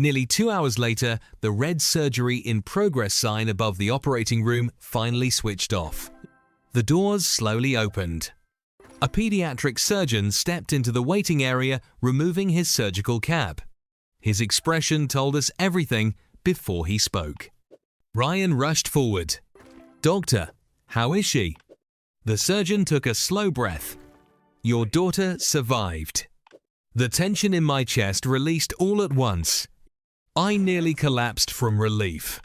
Nearly 2 hours later, the red surgery in progress sign above the operating room finally switched off. The doors slowly opened. A pediatric surgeon stepped into the waiting area, removing his surgical cap. His expression told us everything before he spoke. Ryan rushed forward. "Doctor, how is she?" The surgeon took a slow breath. "Your daughter survived." The tension in my chest released all at once. I nearly collapsed from relief.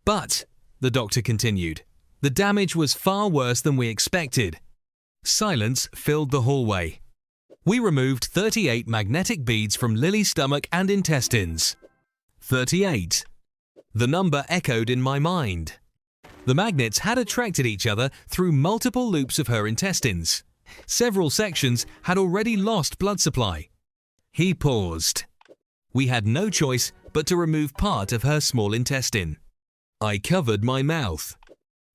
"But," the doctor continued, "the damage was far worse than we expected." Silence filled the hallway. We removed 38 magnetic beads from Lily's stomach and intestines. 38. The number echoed in my mind. The magnets had attracted each other through multiple loops of her intestines. Several sections had already lost blood supply. He paused. We had no choice but to remove part of her small intestine. I covered my mouth.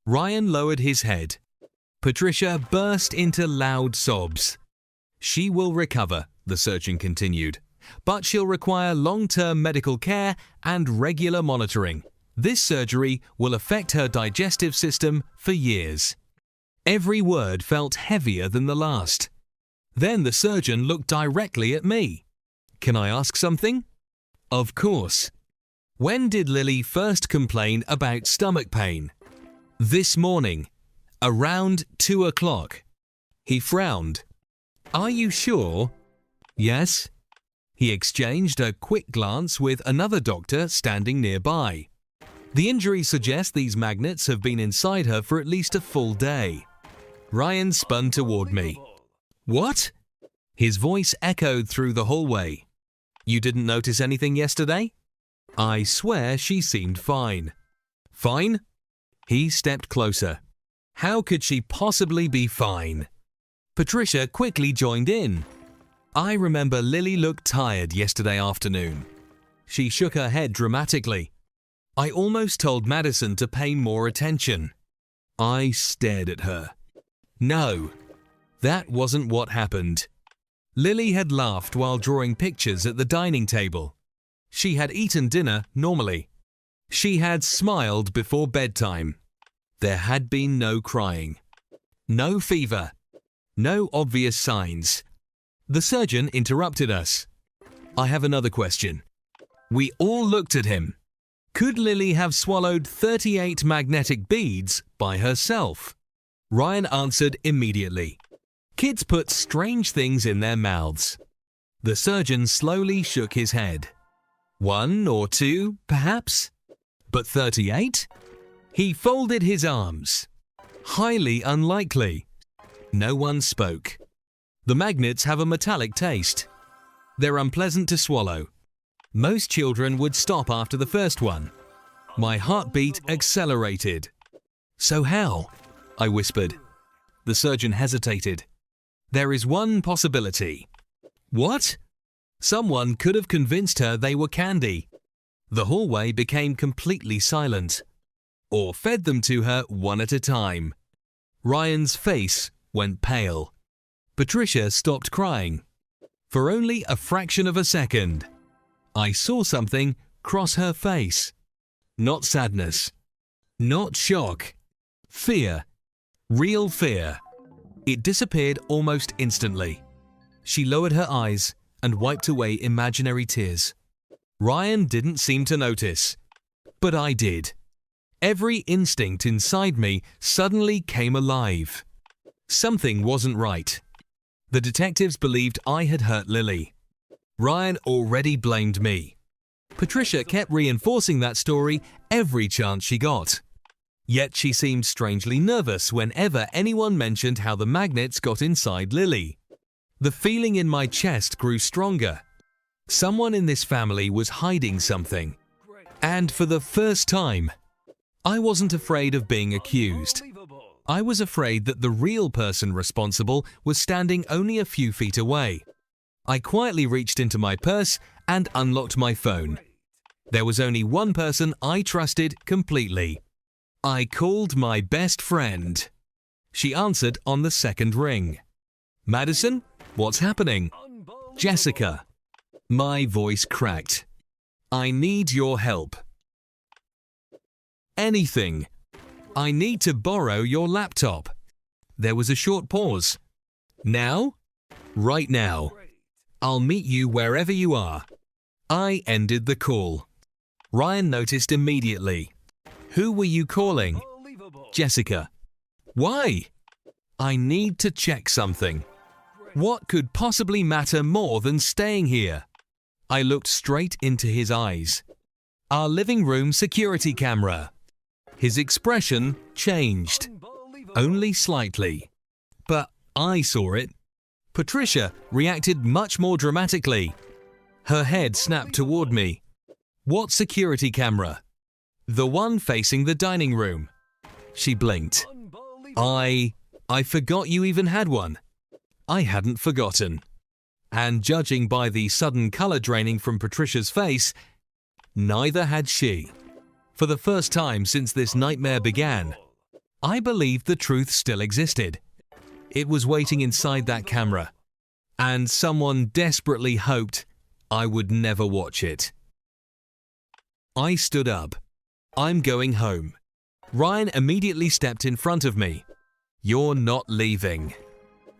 Ryan lowered his head. Patricia burst into loud sobs. "She will recover," the surgeon continued, "but she'll require long-term medical care and regular monitoring. This surgery will affect her digestive system for years." Every word felt heavier than the last. Then the surgeon looked directly at me. "Can I ask something?" "Of course." "When did Lily first complain about stomach pain?" "This morning, around 2 o'clock. He frowned. "Are you sure?" "Yes." He exchanged a quick glance with another doctor standing nearby. "The injury suggests these magnets have been inside her for at least a full day." Ryan spun toward me. "What?" His voice echoed through the hallway. "You didn't notice anything yesterday?" "I swear she seemed fine." "Fine?" He stepped closer. "How could she possibly be fine?" Patricia quickly joined in. "I remember Lily looked tired yesterday afternoon." She shook her head dramatically. "I almost told Madison to pay more attention." I stared at her. No, that wasn't what happened. Lily had laughed while drawing pictures at the dining table. She had eaten dinner normally. She had smiled before bedtime. There had been no crying. No fever. No obvious signs. The surgeon interrupted us. "I have another question." We all looked at him. Could Lily have swallowed 38 magnetic beads by herself? Ryan answered immediately. "Kids put strange things in their mouths." The surgeon slowly shook his head. 1 or 2, perhaps? But 38? He folded his arms. Highly unlikely. No one spoke. The magnets have a metallic taste. They're unpleasant to swallow. Most children would stop after the first one. My heartbeat accelerated. "So how?" I whispered. The surgeon hesitated. "There is one possibility." "What?" "Someone could have convinced her they were candy." The hallway became completely silent. "Or fed them to her one at a time." Ryan's face went pale. Patricia stopped crying. For only a fraction of a second, I saw something cross her face. Not sadness. Not shock. Fear. Real fear. It disappeared almost instantly. She lowered her eyes and wiped away imaginary tears. Ryan didn't seem to notice, but I did. Every instinct inside me suddenly came alive. Something wasn't right. The detectives believed I had hurt Lily. Ryan already blamed me. Patricia kept reinforcing that story every chance she got. Yet she seemed strangely nervous whenever anyone mentioned how the magnets got inside Lily. The feeling in my chest grew stronger. Someone in this family was hiding something. And for the first time, I wasn't afraid of being accused. I was afraid that the real person responsible was standing only a few feet away. I quietly reached into my purse and unlocked my phone. There was only one person I trusted completely. I called my best friend. She answered on the second ring. "Madison, what's happening?" "Jessica." My voice cracked. I need your help. Anything. I need to borrow your laptop. There was a short pause. Now? Right now. I'll meet you wherever you are. I ended the call. Ryan noticed immediately. Who were you calling? Jessica. Why? I need to check something. What could possibly matter more than staying here? I looked straight into his eyes. Our living room security camera. His expression changed. Only slightly. But I saw it. Patricia reacted much more dramatically. Her head snapped toward me. What security camera? The one facing the dining room. She blinked. I forgot you even had one. I hadn't forgotten. And judging by the sudden color draining from Patricia's face, neither had she. For the first time since this nightmare began, I believed the truth still existed. It was waiting inside that camera, and someone desperately hoped I would never watch it. I stood up. I'm going home. Ryan immediately stepped in front of me. You're not leaving.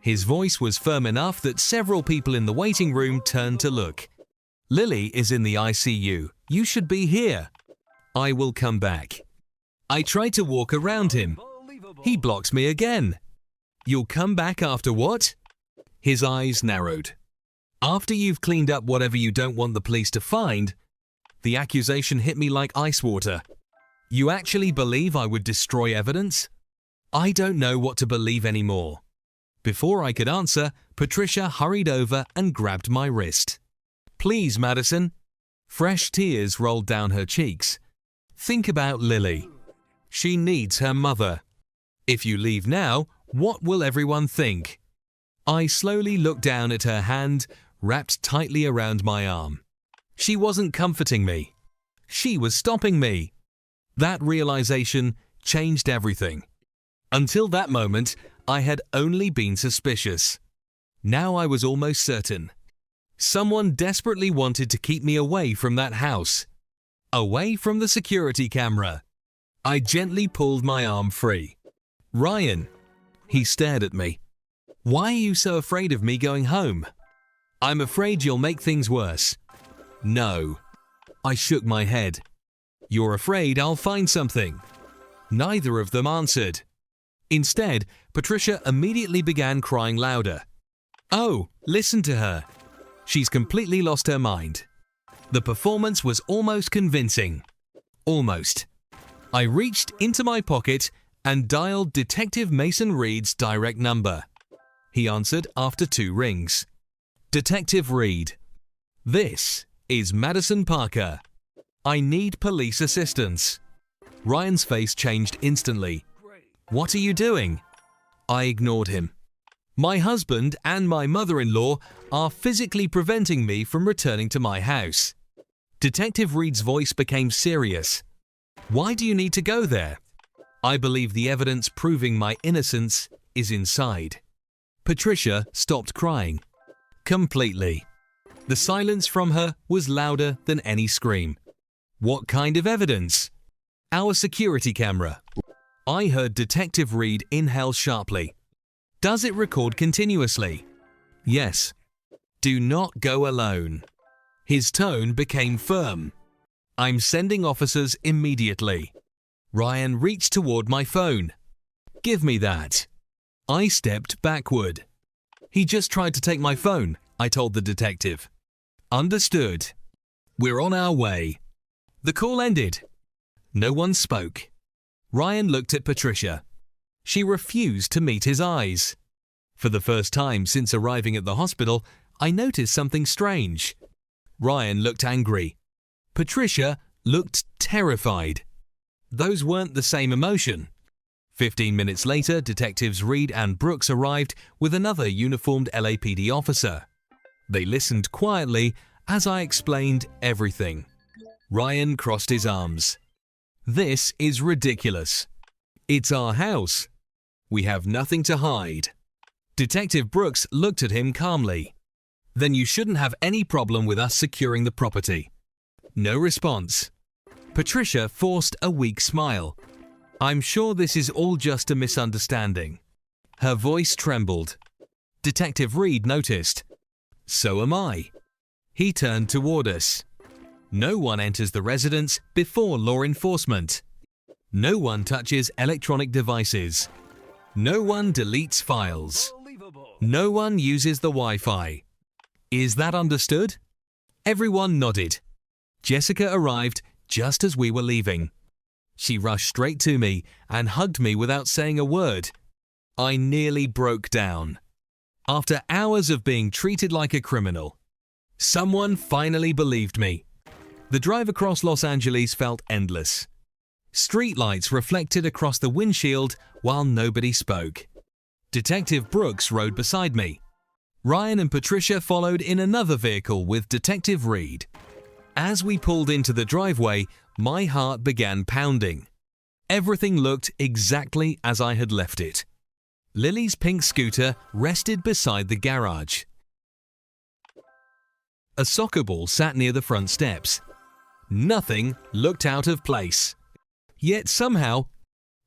His voice was firm enough that several people in the waiting room turned to look. Lily is in the ICU. You should be here. I will come back. I tried to walk around him. He blocks me again. You'll come back after what? His eyes narrowed. After you've cleaned up whatever you don't want the police to find. The accusation hit me like ice water. You actually believe I would destroy evidence? I don't know what to believe anymore. Before I could answer, Patricia hurried over and grabbed my wrist. Please, Madison. Fresh tears rolled down her cheeks. Think about Lily. She needs her mother. If you leave now, what will everyone think? I slowly looked down at her hand, wrapped tightly around my arm. She wasn't comforting me. She was stopping me. That realization changed everything. Until that moment, I had only been suspicious. Now I was almost certain. Someone desperately wanted to keep me away from that house. Away from the security camera. I gently pulled my arm free. Ryan. He stared at me. Why are you so afraid of me going home? I'm afraid you'll make things worse. No. I shook my head. You're afraid I'll find something. Neither of them answered. Instead, Patricia immediately began crying louder. Oh, listen to her. She's completely lost her mind. The performance was almost convincing. Almost. I reached into my pocket and dialed Detective Mason Reed's direct number. He answered after 2 rings. Detective Reed. This is Madison Parker. I need police assistance. Ryan's face changed instantly. What are you doing? I ignored him. My husband and my mother-in-law are physically preventing me from returning to my house. Detective Reed's voice became serious. Why do you need to go there? I believe the evidence proving my innocence is inside. Patricia stopped crying. Completely. The silence from her was louder than any scream. What kind of evidence? Our security camera. I heard Detective Reed inhale sharply. Does it record continuously? Yes. Do not go alone. His tone became firm. I'm sending officers immediately. Ryan reached toward my phone. Give me that. I stepped backward. He just tried to take my phone, I told the detective. Understood. We're on our way. The call ended. No one spoke. Ryan looked at Patricia. She refused to meet his eyes. For the first time since arriving at the hospital, I noticed something strange. Ryan looked angry. Patricia looked terrified. Those weren't the same emotion. 15 minutes later, Detectives Reed and Brooks arrived with another uniformed LAPD officer. They listened quietly as I explained everything. Ryan crossed his arms. This is ridiculous. It's our house. We have nothing to hide. Detective Brooks looked at him calmly. Then you shouldn't have any problem with us securing the property. No response. Patricia forced a weak smile. I'm sure this is all just a misunderstanding. Her voice trembled. Detective Reed noticed. So am I. He turned toward us. No one enters the residence before law enforcement. No one touches electronic devices. No one deletes files. No one uses the Wi-Fi. Is that understood? Everyone nodded. Jessica arrived just as we were leaving. She rushed straight to me and hugged me without saying a word. I nearly broke down. After hours of being treated like a criminal, someone finally believed me. The drive across Los Angeles felt endless. Streetlights reflected across the windshield while nobody spoke. Detective Brooks rode beside me. Ryan and Patricia followed in another vehicle with Detective Reed. As we pulled into the driveway, my heart began pounding. Everything looked exactly as I had left it. Lily's pink scooter rested beside the garage. A soccer ball sat near the front steps. Nothing looked out of place. Yet somehow,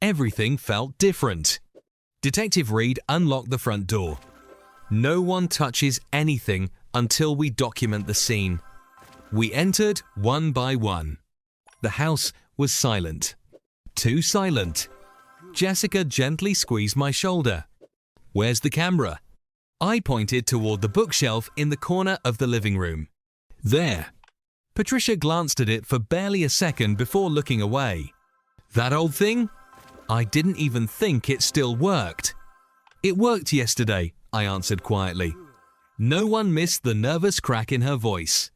everything felt different. Detective Reed unlocked the front door. No one touches anything until we document the scene. We entered one by one. The house was silent. Too silent. Jessica gently squeezed my shoulder. Where's the camera? I pointed toward the bookshelf in the corner of the living room. There. Patricia glanced at it for barely a second before looking away. That old thing? I didn't even think it still worked. It worked yesterday, I answered quietly. No one missed the nervous crack in her voice.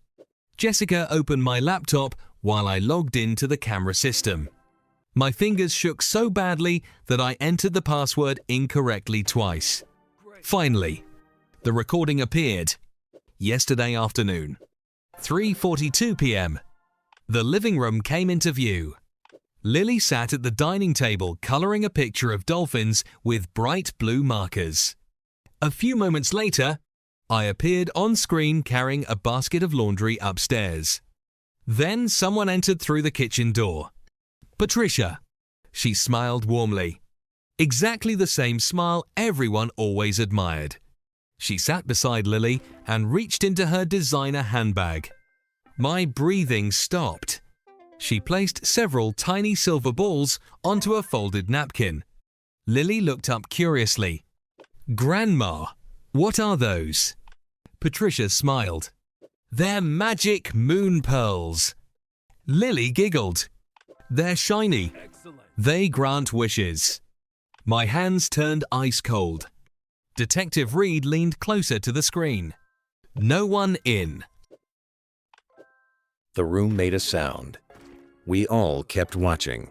Jessica opened my laptop while I logged into the camera system. My fingers shook so badly that I entered the password incorrectly twice. Finally, the recording appeared. Yesterday afternoon, 3:42 p.m. The living room came into view. Lily sat at the dining table coloring a picture of dolphins with bright blue markers. A few moments later, I appeared on screen carrying a basket of laundry upstairs. Then someone entered through the kitchen door. Patricia. She smiled warmly. Exactly the same smile everyone always admired. She sat beside Lily and reached into her designer handbag. My breathing stopped. She placed several tiny silver balls onto a folded napkin. Lily looked up curiously. Grandma, what are those? Patricia smiled. They're magic moon pearls. Lily giggled. They're shiny. They grant wishes. My hands turned ice cold. Detective Reed leaned closer to the screen. No one in. The room made a sound. We all kept watching.